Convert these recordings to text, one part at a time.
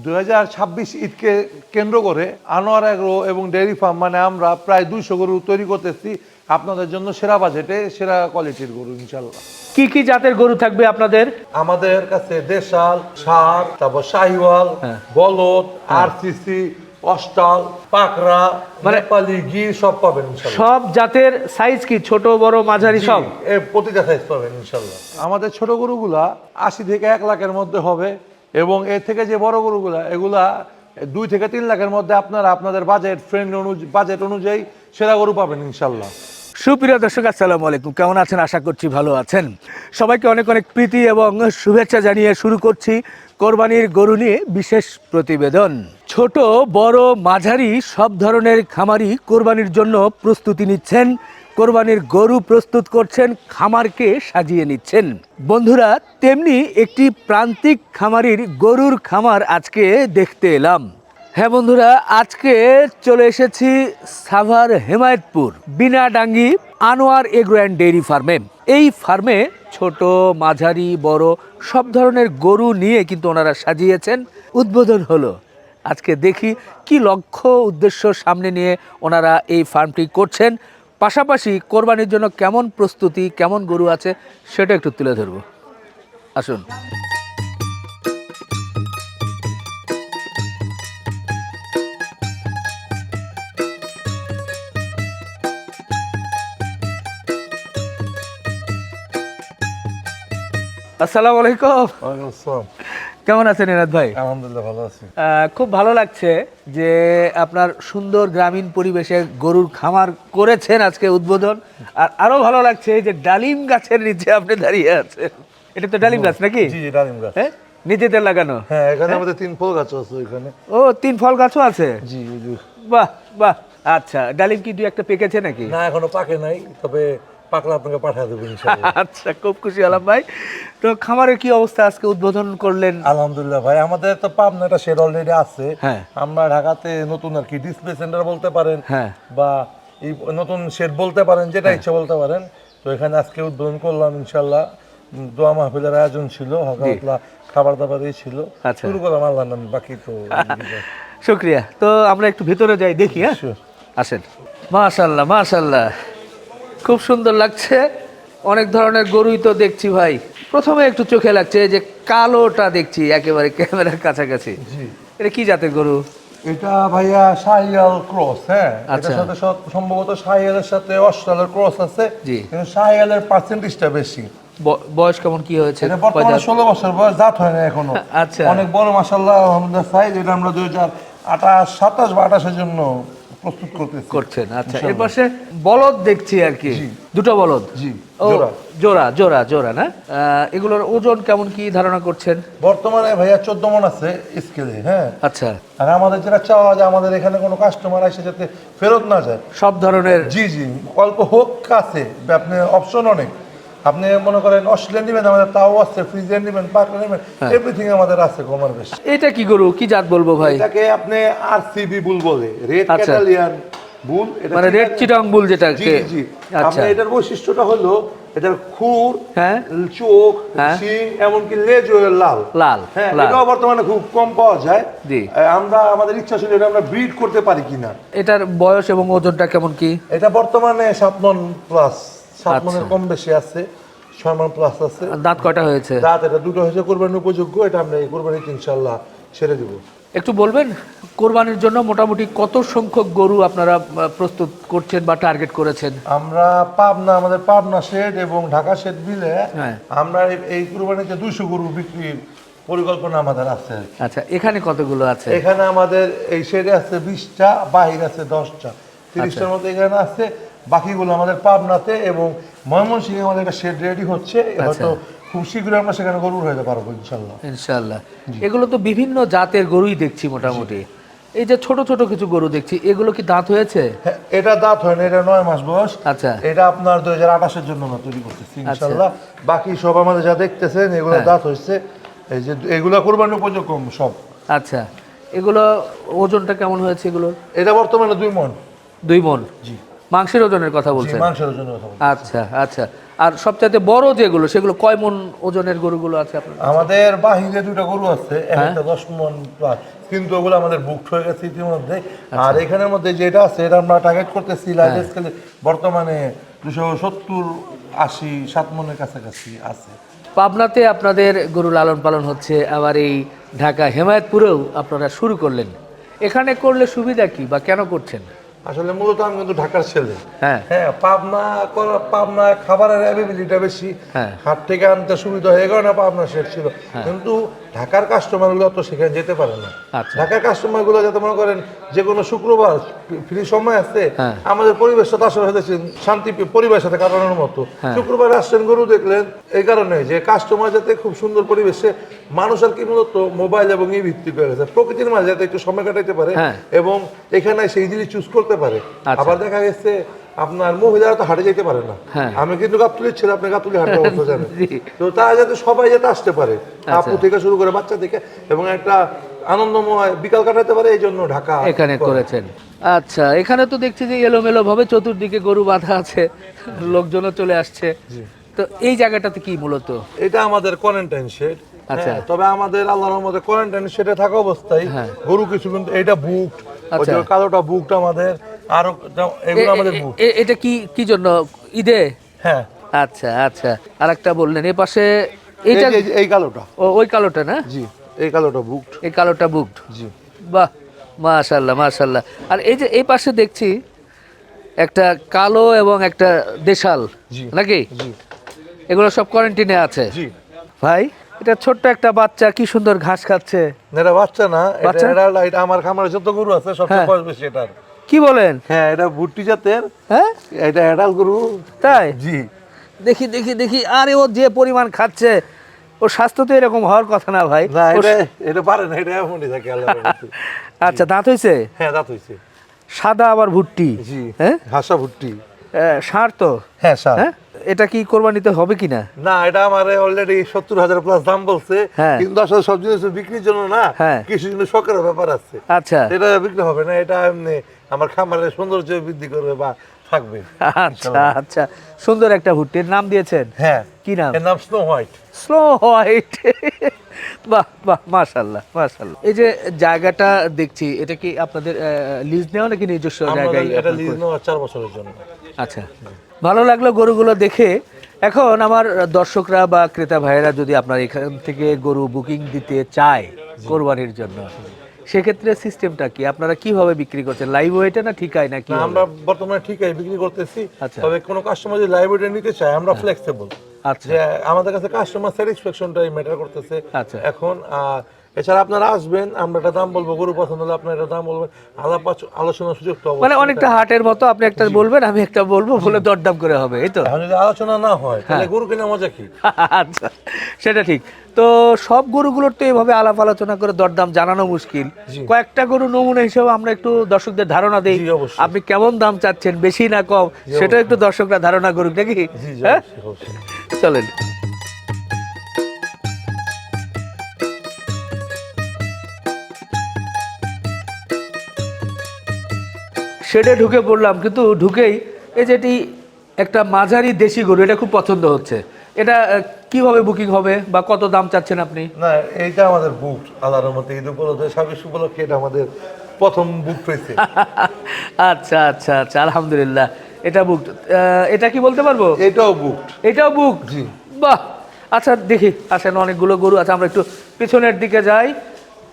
2026 ঈদকে কেন্দ্র করে আনোয়ার এগ্রো এবং ডেয়ারি ফার্ম মানে আমরা প্রায় 200 গরু তৈরি করতেছি আপনাদের জন্য সেরা বাজেটে সেরা কোয়ালিটির গরু ইনশাল্লাহ। কি কি জাতের গরু থাকবে আপনাদের? আমাদের কাছে দেশাল, ষাঁড়, তারপর শাহিওয়াল, বলদ, আরসিসি, অস্টাল, পাকড়া, নেপালি, গির সব পাবেন ইনশাল্লাহ। সব জাতের সাইজ কি ছোট বড় মাঝারি সব? প্রতিটা সাইজ পাবেন ইনশাল্লাহ। আমাদের ছোট গরুগুলা 80 থেকে 1 লাখের মধ্যে হবে এবং এর থেকে যে বড় গরুগুলা এগুলা 2 থেকে 3 লাখের মধ্যে আপনারা আপনাদের বাজেট অনুযায়ী সেরা গরু পাবেন ইনশাল্লাহ। সুপ্রিয় দর্শক, আসসালামু আলাইকুম। কেমন আছেন? আশা করছি ভালো আছেন। সবাইকে অনেক অনেক প্রীতি এবং শুভেচ্ছা জানিয়ে শুরু করছি কোরবানির গরু নিয়ে বিশেষ প্রতিবেদন। ছোট বড় মাঝারি সব ধরনের খামারি কোরবানির জন্য প্রস্তুতি নিচ্ছেন, কোরবানির গরু প্রস্তুত করছেন, খামারকে সাজিয়ে নিচ্ছেন। বন্ধুরা, তেমনি একটি প্রান্তিক খামারির গরুর খামার আজকে দেখতে এলাম। হ্যাঁ বন্ধুরা, আজকে চলে এসেছি Savar Hemayetpur Binadangi Anwar agro and dairy ফার্মে। এই ফার্মে ছোট মাঝারি বড় সব ধরনের গরু নিয়ে কিন্তু ওনারা সাজিয়েছেন। উদ্বোধন হলো। আজকে দেখি কি লক্ষ্য উদ্দেশ্য সামনে নিয়ে ওনারা এই ফার্মটি করছেন, পাশাপাশি কোরবানির জন্য কেমন প্রস্তুতি, কেমন গরু আছে সেটা একটু তুলে ধরবো। আসুন। আসসালামু আলাইকুম। ওয়ালাইকুম আসসালাম। কেমন আছেন এনাদ ভাই? আলহামদুলিল্লাহ ভালো আছি। খুব ভালো লাগছে যে আপনার সুন্দর গ্রামীণ পরিবেশে গরুর খামার করেছেন, আজকে উদ্বোধন। আর আরো ভালো লাগছে যে ডালিম গাছের নিচে আপনি দাঁড়িয়ে আছেন। এটা তো ডালিম গাছ নাকি? জি, ডালিম গাছ। হ্যাঁ, নিজেদের লাগানো? হ্যাঁ, এখানে আমাদের 3 ফল গাছ আছে এখানে। ও, 3 ফল গাছও আছে? জি জি। বাহ বাহ। আচ্ছা, ডালিম কি 2-1টা পেকেছে নাকি? না, এখনো পাকে নাই, তবে পাকলে আপনাকে পাঠিয়ে দেবো ইনশাআল্লাহ। আচ্ছা, খুব খুশি হলাম ভাই। তো খামারের কি অবস্থা, আজকে উদ্বোধন করলেন? আলহামদুলিল্লাহ ভাই, আমাদের তো পাবনা একটা শেড অলরেডি আছে। হ্যাঁ। আমরা ঢাকাতে নতুন আর কি ডিসপ্লে সেন্টার বলতে পারেন, হ্যাঁ, বা এই নতুন শেড বলতে পারেন, যেটা ইচ্ছা বলতে পারেন। তো এখানে আজকে উদ্বোধন করলাম ইনশাআল্লাহ। দোয়া মাহফিলের আয়োজন ছিল, হালকা খাবার দাবারই ছিল। আচ্ছা। শুরু করলাম আল্লাহর নামে, বাকি তো শুক্রিয়া। তো আমরা একটু ভিতরে যাই, দেখি। হ্যাঁ, আসেন। মাশাআল্লাহ মাশাআল্লাহ, খুব সুন্দর লাগছে। অনেক ধরনের গরুই তো দেখছি ভাই। প্রথমে একটু চোখে লাগছে যে কালোটা দেখছি একেবারে ক্যামেরার কাছাকাছি। জি। এটা কি জাতের গরু? এটা ভাইয়া শাহিয়াল ক্রস। হ্যাঁ, আচ্ছা। এটার সাথে সম্ভবত শাহিয়ালের সাথে অস্ট্রেলিয়ার ক্রস আছে। জি। কিন্তু শাহিয়ালের পার্সেন্টেজটা বেশি। বয়স কেমন কি হয়েছে? এটা বর্তমানে 16 বছর বয়স, জাত হয় না এখনো। আচ্ছা। অনেক বড় মাশাআল্লাহ আলহামদুলিল্লাহ সাইজ। এটা আমরা 2027 বা 28 জন্য প্রস্তুত করছেন। আচ্ছা, এর পাশে বলদ দেখছি আর কি। দুটো বলদ। জি, ও, জোড়া। জোড়া জোড়া জোড়া না? এগুলোর ওজন কেমন কি ধারণা করছেন? বর্তমানে ভাইয়া 14 মণ আছে স্কেলে। হ্যাঁ। আচ্ছা। আর আমাদের যেটা চাওয়া যায়, আমাদের এখানে কোনো কাস্টমার আসে যাতে ফেরত না যায়। সব ধরনের? জি জি, অল্প হোক কাছে, আপনি অপশন অনেক। আপনি মনে করেন অস্ট্রেলিয়ান নেবেন, আমাদের তাও আছে, ফ্রিজিয়ান নেবেন, পাকড়া নেবেন, এভরিথিং আমাদের আছে কমার বেশি। এটা কি গরু, কি জাত বলবো ভাই? এটাকে আপনি আরসিবি বুল বলে, রেড ক্যাটালিয়ান বুল। এটা মানে রেড চিটাং বুল যেটাকে। জি জি। আচ্ছা। এটার বৈশিষ্ট্যটা হলো এটার খুর, হ্যাঁ, চোখ, হ্যাঁ, শিং, এমনকি লেজও লাল লাল। হ্যাঁ, লাল। এটাও বর্তমানে খুব কম পাওয়া যায়। জি। আমরা আমাদের ইচ্ছা ছিল এটা আমরা ব্রিড করতে পারি কিনা। এটার বয়স এবং ওজনটা কেমন কি? এটা বর্তমানে 7 মণ প্লাস, 7 মণের কম বেশি আছে, 6 মণ প্লাস আছে। দাঁত কয়টা হয়েছে? দাঁত এটা দুটো হয়েছে, কোরবানির উপযোগ্য। এটা আমরা এই কোরবানিতে ইনশাআল্লাহ ছেড়ে দেব। একটু বলবেন কোরবানির জন্য মোটামুটি কত সংখ্যক গরু আপনারা প্রস্তুত করছেন বা টার্গেট করেছেন? আমরা আমাদের পাবনা শেড এবং ঢাকা শেড মিলে আমরা এই কোরবানিতে 200 গরু বিক্রির পরিকল্পনা আমাদের আছে। আচ্ছা, এখানে কতগুলো আছে? এখানে আমাদের এই শেডে আছে 20টা, বাহির আছে 10টা, 30টার মধ্যে এখানে আছে। বাকিগুলো আমাদের পাবনাতে এবং ময়মনসিংহে আমাদের একটা শেড রেডি হচ্ছে। হয়তো খুব শীঘ্রই আমরা সেখানে গরু হয়ে পারবো ইনশাল্লাহ। ইনশাল্লাহ। এগুলো তো বিভিন্ন জাতের গরুই দেখছি মোটামুটি। এই যে ছোট ছোট কিছু গরু দেখছি, এগুলো কি দাঁত হয়েছে? হ্যাঁ, এটা দাঁত হয় না, এটা 9 মাস বয়স। আচ্ছা। এটা আপনার 2028 জন্য আমরা তৈরি করতেছি ইনশাল্লাহ। বাকি সব আমাদের যা দেখতেছেন এগুলো দাঁত হয়েছে, এই যে এগুলো কোরবানির উপযোগ্য সব। আচ্ছা, এগুলো ওজনটা কেমন হয়েছে এগুলো? এটা বর্তমানে 2 মণ। 2 মণ। জি। মাংসের ওজনের কথা জি, বলছেন? মাংসের জন্য কথা বলছি। আচ্ছা আচ্ছা। আর সবচাইতে বড় যেগুলো সেগুলো কয় মন ওজনের গরুগুলো আছে আপনার? আমাদের বাহিরে দুইটা গরু আছে, হ্যাঁ। একটা 10 মণ প্লাস, কিন্তু ওগুলো আমাদের বুকড হয়ে গেছে ইতিমধ্যে। আচ্ছা। আর এখানের মধ্যে যেটা আছে এটা আমরা টার্গেট করতেছি লাইভ স্কেলে বর্তমানে 270, 80, 7 মণের কাছাকাছি আছে। পাবনাতে আপনাদের গরু লালন পালন হচ্ছে, আবার এই ঢাকা হেমায়েতপুরেও আপনারা শুরু করলেন। এখানে করলে সুবিধা কি বা কেন করছেন? আসলে মূলত আমি কিন্তু ঢাকার ছেলে। হ্যাঁ হ্যাঁ, পাবনা খাবারের অ্যাভেলেবিলিটিটা বেশি, হ্যাঁ। হাট থেকে আনতে সুবিধা হয়ে গেল না, পাবনা শেষ ছিল। কিন্তু ঢাকার কাস্টমারগুলো তো সেখানে যেতে পারে না। আচ্ছা। ঢাকার কাস্টমারগুলো যাতে মনে করেন যে কোনো শুক্রবার ফ্রি সময় আছে, হ্যাঁ। আমাদের পরিবেশটা তো আসলে হয়েছে শান্তি পরিবেশের সাথে কাটানোর মতো। হ্যাঁ। শুক্রবার আসছেন গরু দেখলেন, এই কারণে যে কাস্টমার যাতে খুব সুন্দর পরিবেশে, মানুষ আর কি মূলত মোবাইল এবং এই ভিত্তিক হয়ে গেছে, প্রকৃতির মাঝে যাতে একটু সময় কাটাইতে পারে হ্যাঁ। এবং এখানে সেই জিনিস চুজ করতে পারে। আচ্ছা। আবার দেখা গেছে আপনার মহিলারা তো হাটে যেতে পারে না। হ্যাঁ। আমি কিন্তু গাবতলীর ছেলে, আপনি গাবতলী হাটের অবস্থা জানেন। জি। তো তারা যাতে সবাই যাতে আসতে পারে, আপু থেকে শুরু করে বাচ্চা থেকে, এবং একটা আনন্দময় বিকাল কাটাতে পারে, এই জন্য ঢাকা এখানে করেছেন। আচ্ছা, এখানে তো দেখছি যে এলোমেলো ভাবে চতুর্দিকে গরু বাঁধা আছে, লোকজনও চলে আসছে। তো এই জায়গাটাতে কি মূলত? এটা আমাদের কোয়ারেন্টাইন শেড। আচ্ছা। তবে আমাদের আল্লাহর রহমতে কোয়ারেন্টাইন শেডে থাকা অবস্থায় হ্যাঁ। গরু কিছু কিন্তু এটা বুকড, আচ্ছা। কালোটা বুকড আমাদের, আর এগুলো আমাদের বুক। এটা কি কি জন্য? ঈদে? হ্যাঁ, আচ্ছা আচ্ছা। আর একটা বললেন এ পাশে এইটা, এই কালোটা, ওই কালোটা না? জি, এই কালোটা বুকড। এই কালোটা বুকড। জি। বাহ, মাশাআল্লাহ মাশাআল্লাহ। আর এই যে এই পাশে দেখছি একটা কালো এবং একটা দেশাল, জি। নাকি? জি। এগুলো সব কোয়ারেন্টিনে আছে? জি। ভাই, এটা ছোট্ট একটা বাচ্চা কি সুন্দর ঘাস খাচ্ছে। এটা বাচ্চা না, বাচ্চা? এটা আমার খামারে যত গরু আছে সবচেয়ে হ্যাঁ। বয়স বেশি এটার। কি বলেন? হ্যাঁ, এটা ভুট্টি জাতের, হ্যাঁ এটা অ্যাডাল গরু। তাই? জি। দেখি দেখি দেখি, আরে ও যে পরিমাণ খাচ্ছে, ওর স্বাস্থ্য তো এরকম হওয়ার কথা না ভাই। না, ওর- এটা পারে না, এটা এমনই থাকে আল্লাহর রহমতে। আচ্ছা, দাঁত হয়েছে? হ্যাঁ, দাঁত হইছে। সাদা আবার ভুট্টি। জি। হ্যাঁ, হাসা ভুট্টি। ষাঁড় তো? হ্যাঁ, সার। হ্যাঁ, এটা কি কোরবানিতে হবে কিনা? না, এটা আমার অলরেডি 70,000 প্লাস দাম বলছে। হ্যাঁ। কিন্তু আসলে সব জিনিস বিক্রির জন্য না, হ্যাঁ। কিছু জিনিস শখের ব্যাপার আছে। আচ্ছা এটা বিক্রি হবে না, এটা এমনি আমার খামারের সৌন্দর্য বৃদ্ধি করবে বা থাকবে। আচ্ছা আচ্ছা। সুন্দর একটা ভুট্টির নাম দিয়েছেন? হ্যাঁ। কি নাম? এর নাম স্নো হোয়াইট। Slow white. বাহ বাহ, মাশাআল্লাহ মাশাআল্লাহ। এই যে জায়গাটা দেখছি, এটা কি আপনাদের লিজ নেওয়া নাকি নিজস্ব জায়গায়? এটা লিজ নেওয়া 4 বছরের জন্য। আচ্ছা, ভালো লাগলো গরুগুলো দেখে। এখন আমার দর্শকরা বা ক্রেতা ভাইয়েরা যদি আপনার এখান থেকে গরু বুকিং দিতে চায় কোরবানির জন্য, সেক্ষেত্রে সিস্টেমটা কি? আপনারা কিভাবে বিক্রি করছেন? লাইভ ওয়েটে না ঠিকায় নাকি? না, আমরা বর্তমানে ঠিকই বিক্রি করতেছি। আচ্ছা। তবে কোনো কাস্টমার যদি লাইব্রেরি নিতে চায়, আমরা ফ্লেক্সিবল। আচ্ছা যে আমাদের কাছে কাস্টমার স্যাটিসফ্যাকশনটাই ম্যাটার করতেছে আচ্ছা। এখন। এছাড়া আপনারা আসবেন, আমরা একটা দাম বলবো, গরু পছন্দ হলে আপনার একটা দাম বলবেন, আলোচনার সুযোগ তো মানে অবশ্যই অনেকটা হাটের মতো, আপনি একটা বলবেন আমি একটা বলবো, বলে দরদাম করে হবে, এই তো? এখন যদি আলোচনা না হয় তাহলে গরু কেনা মজা কি? আচ্ছা, সেটা ঠিক। তো সব গরুগুলোর তো এভাবে আলাপ আলোচনা করে দরদাম জানানো মুশকিল। জি। কয়েকটা গরু নমুনা হিসেবে আমরা একটু দর্শকদের ধারণা দেই, জি, অবশ্যই। আপনি কেমন দাম চাচ্ছেন, বেশি না কম, সেটা একটু দর্শকরা ধারণা করুক নাকি? জি, জি, হ্যাঁ, অবশ্যই, অবশ্যই। চলেন। শেডে ঢুকে পড়লাম, কিন্তু ঢুকেই এই যেটি একটা মাঝারি দেশি গরু, এটা খুব পছন্দ হচ্ছে। এটা কিভাবে বুকিং হবে বা কত দাম চাচ্ছেন আপনি? না, এইটা আমাদের বুক আল্লাহর রহমতে ঈদ উপলক্ষে, সাবিস উপলক্ষে এটা আমাদের প্রথম বুক হয়েছে। আচ্ছা আচ্ছা আচ্ছা, আলহামদুলিল্লাহ। এটা বুক, এটা কি বলতে পারবো? এটাও বুক। এটাও বুক? জি। বাহ, আচ্ছা দেখি, আসেন, অনেকগুলো গরু আছে, আমরা একটু পিছনের দিকে যাই,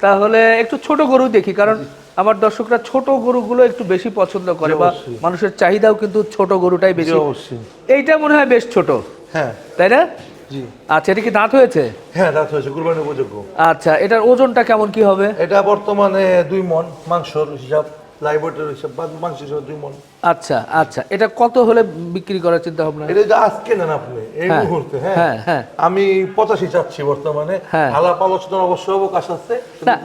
তাহলে একটু ছোট গরু দেখি, কারণ আমার দর্শকরা ছোট গরুগুলো একটু বেশি পছন্দ করে, বা অবশ্যই। মানুষের চাহিদাও কিন্তু ছোট গরুটাই জি, বেশি। অবশ্যই। এইটা মনে হয় বেশ ছোট, হ্যাঁ। তাই না? জি। আচ্ছা, এটা কি দাঁত হয়েছে? হ্যাঁ, দাঁত হয়েছে, কুরবানির উপযোগ্য। আচ্ছা, এটার ওজনটা কেমন কি হবে? এটা বর্তমানে 2 মণ মাংসর হিসাব, লাইভেটের হিসাব বা মাংস হিসাব 2 মণ। আচ্ছা আচ্ছা, এটা কত হলে বিক্রি করার চিন্তা ভাবনা? এটা যদি আজকে নেন আপনি এই হ্যাঁ, মুহূর্তে, হ্যাঁ, হ্যাঁ হ্যাঁ। আমি 85 চাচ্ছি বর্তমানে। হ্যাঁ। আলাপ আলোচনার অবশ্যই অবকাশ আছে। না,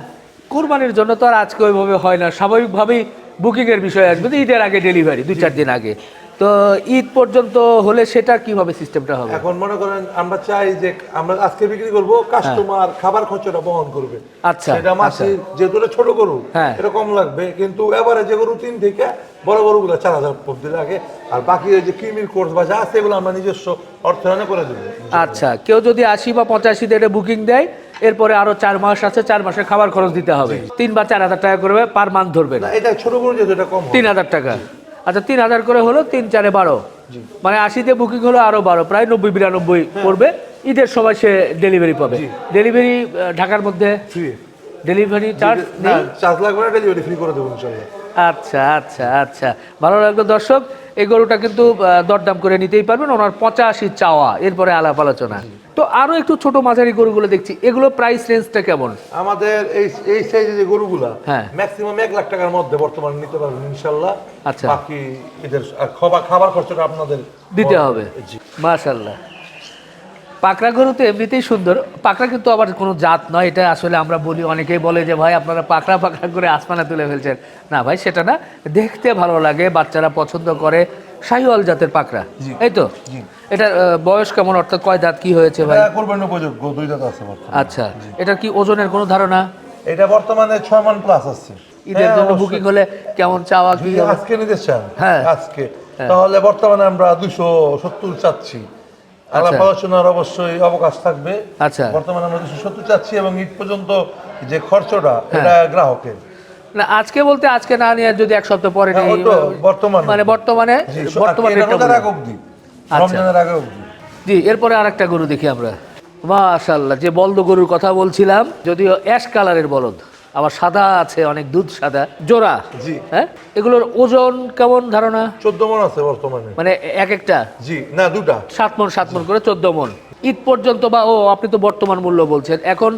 কোরবানির জন্য তো আর আজকে ওইভাবে হয় না, স্বাভাবিকভাবেই বুকিং এর বিষয় আসবে, তো ঈদের আগে ডেলিভারি 2-4 দিন আগে। তো তো ঈদ পর্যন্ত হলে সেটা কিভাবে সিস্টেমটা হবে? এখন মনে করেন আমরা চাই যে আমরা আজকে বিক্রি করব, কাস্টমার খাবার খরচটা বহন করবে। আচ্ছা, এটা মাসে যেহেতু এটা ছোট গরু হ্যাঁ। এটা কম লাগবে, কিন্তু এবারে যে গরু 3 থেকে বড় গরুগুলো 4000 অব্দি লাগে, আর বাকি ওই যে ক্রিমির কোর্স বা যা আছে এগুলো আমরা নিজস্ব অর্থায়নে করে দেবো। আচ্ছা, কেউ যদি 80 বা 85 দিয়ে বুকিং দেয়, এরপরে আরো 4 মাস আছে, 4 মাসের খাবার খরচ দিতে হবে। 3 বা 4000 টাকা করে পার মান্থ ধরবে না? না, এটা ছোট গরু যেহেতু এটা কম হবে। 3000 টাকা। আচ্ছা, 3000 করে হলো 3 4 12, মানে 80 দিয়ে বুকিং হলো আরো 12, প্রায় 90 92 পড়বে। ঈদের সময় সে ডেলিভারি পাবে। ডেলিভারি ঢাকার মধ্যে ফ্রি ডেলিভারি চার্জ নেই? চার্জ লাগবে না, ডেলিভারি ফ্রি করে দেবো ইনশাআল্লাহ। আচ্ছা আচ্ছা আচ্ছা, ভালো লাগলো দর্শক। এই গরুটা কিন্তু দরদাম করে নিতেই পারবেন, ওনার 85 চাওয়া, এরপরে আলাপ আলোচনা। তো আরো একটু ছোট মাঝারি গরুগুলো দেখছি, এগুলো প্রাইস রেঞ্জটা কেমন? আমাদের এই সাইজের যে গরুগুলা হ্যাঁ। ম্যাক্সিমাম 1 লাখ টাকার মধ্যে বর্তমানে নিতে পারবেন ইনশাআল্লাহ। আচ্ছা। বাকি এদের খাবার খরচটা আপনাদের দিতে হবে। জি। মাশাআল্লাহ। পাকড়া গরু তো এমনিতেই সুন্দর। পাকড়া কিন্তু আবার কোনো জাত নয়, এটা আসলে আমরা বলি, অনেকেই বলে যে ভাই আপনারা পাকড়া পাকড়া করে আসমানে তুলে ফেলছেন। না ভাই, সেটা না, দেখতে ভালো লাগে, বাচ্চারা পছন্দ করে, শাহিওয়াল জাতের পাকড়া, এই তো? এটা বয়স কেমন, অর্থাৎ কয় দাঁত, কি হয়েছে ভাই? এটা কোরবানির উপযোগ্য, 2 দাঁত আছে বর্তমানে। আচ্ছা, এটা কি ওজনের কোনো ধারণা? এটা বর্তমানে 6 মান প্লাস আছে। ঈদের জন্য বুকিং হলে কেমন চাওয়া কি যদি হবে? আজকে নিতে চান, হ্যাঁ। আজকে তাহলে বর্তমানে আমরা 270 চাচ্ছি। আলাপ আলোচনার অবশ্যই অবকাশ থাকবে। আচ্ছা। বর্তমানে আমরা 270 চাচ্ছি, এবং ঈদ পর্যন্ত যে খরচটা এটা গ্রাহকের। না, আজকে বলতে আজকে না নিয়ে যদি 1 সপ্তাহ পরে হ্যাঁ, নিই, ওটা বর্তমানে। মানে বর্তমানে এটা রোজার আগে অবধি, রমজানের আগে অবধি। জি। এরপরে আরেকটা গরু দেখি আমরা। মাশাআল্লাহ, যে বলদ গরুর কথা বলছিলাম, যদিও অ্যাশ কালারের বলদ, আবার সাদা আছে, অনেক দুধ সাদা, জোড়া। জি। হ্যাঁ, এগুলোর ওজন কেমন ধারণা? 14 মণ আছে বর্তমানে। মানে এক একটা? জি, না, 2টা 7 মণ করে, 14 মণ। ঈদ পর্যন্ত, বা আপনি তো বর্তমান মূল্য বলছেন, এখন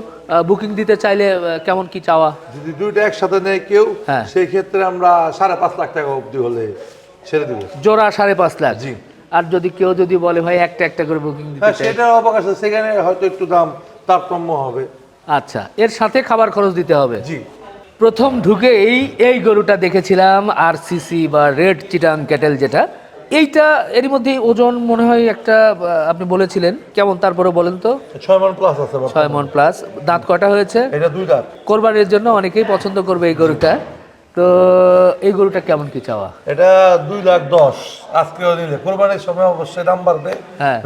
বুকিং দিতে চাইলে কেমন কি চাওয়া? যদি 2টা একসাথে নেয় কেউ, হ্যাঁ। সেই ক্ষেত্রে আমরা 5.5 লাখ টাকা অবধি হলে ছেড়ে দিব। জোড়া 5.5 লাখ? জি। আর যদি কেউ যদি বলে ভাই একটা একটা করে বুকিং দিতে হ্যাঁ, চাই? সেটার অবকাশ আছে, সেখানে হয়তো একটু দাম তারতম্য হবে। আচ্ছা, এর সাথে খাবার খরচ দিতে হবে? জি। প্রথম ঢুকে এই গরুটা দেখেছিলাম, RCC বা রেড চিটাং ক্যাটেল, যেটা এইটা এর মধ্যে ওজন মনে হয় একটা আপনি বলেছিলেন, কেমন তারপরে বলেন তো? 6 মণ প্লাস আছে 6 মণ প্লাস। দাঁত কটা হয়েছে? এটা 2 দাঁত। কোরবানির জন্য অনেকেই পছন্দ করবে এই গরুটা। তো এই গরুটা কেমন কি চাওয়া? এটা 2,10,000 আজকেও নিলে, কোরবানির সময় অবশ্যই দাম বাড়বে। হ্যাঁ।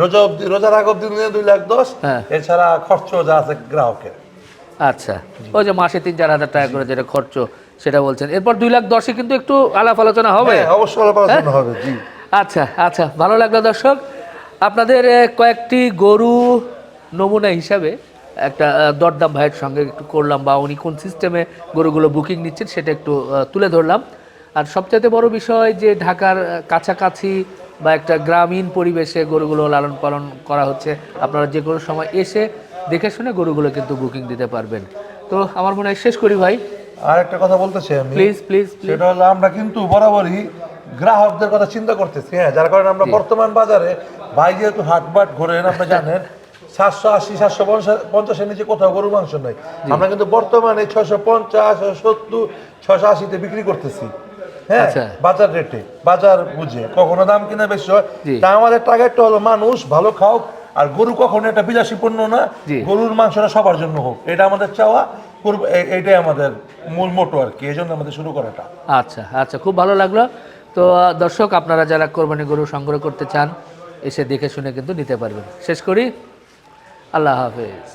রোজার আগ অব্দি নিলে 2,10,000। হ্যাঁ। এছাড়া খরচ যা আছে গ্রাহকের। আচ্ছা, ওই যে মাসে 3-4 হাজার টাকা করে যেটা খরচ, সেটা বলছেন। এরপর 2,10,000 কিন্তু একটু আলাপ আলোচনা হবে। হ্যাঁ, অবশ্যই আলাপ আলোচনা হবে। জি। আচ্ছা আচ্ছা, ভালো লাগলো দর্শক। আপনাদের কয়েকটি গরু নমুনা হিসাবে একটা দরদাম ভাইয়ের সঙ্গে একটু করলাম, বা উনি কোন সিস্টেমে গরুগুলো বুকিং নিচ্ছেন সেটা একটু তুলে ধরলাম। আর সবচাইতে বড় বিষয় যে ঢাকার কাছাকাছি বা একটা গ্রামীণ পরিবেশে গরুগুলো লালন পালন করা হচ্ছে। আপনারা যে কোনো সময় এসে দেখে শুনে গরুগুলো কিন্তু বুকিং দিতে পারবেন। তো আমার মনে হয় শেষ করি ভাই। আর একটা কথা বলতে চাই আমি, প্লিজ প্লিজ। সেটা হলো আমরা কিন্তু বরাবরই গ্রাহকদের কথা চিন্তা করতেছি। হ্যাঁ, যার কারণে আমরা বর্তমান বাজারে, ভাই যেহেতু হাটবাট ঘোরেন, আপনি জানেন 780 750 এর নিচে কোথাও গরুর মাংস নাই। আমরা কিন্তু বর্তমানে 650 670 680-তে বিক্রি করতেছি। হ্যাঁ, আচ্ছা। বাজার রেটে, বাজার বুঝে, কখনো দাম কিনা বেশি হয়। জি। তা আমাদের টার্গেটটা হলো মানুষ ভালো খাওক, আর গরু কখনো এটা বিলাসী পণ্য না। জি। গরুর মাংসটা সবার জন্য হোক, এটা আমাদের চাওয়া। এইটাই আমাদের মূল মোটো আর কি, এই জন্য আমাদের শুরু করাটা। আচ্ছা আচ্ছা, খুব ভালো লাগলো। তো দর্শক, আপনারা যারা কোরবানি গরু সংগ্রহ করতে চান, এসে দেখে শুনে কিন্তু নিতে পারবেন। শেষ করি। আল্লাহ হাফেজ।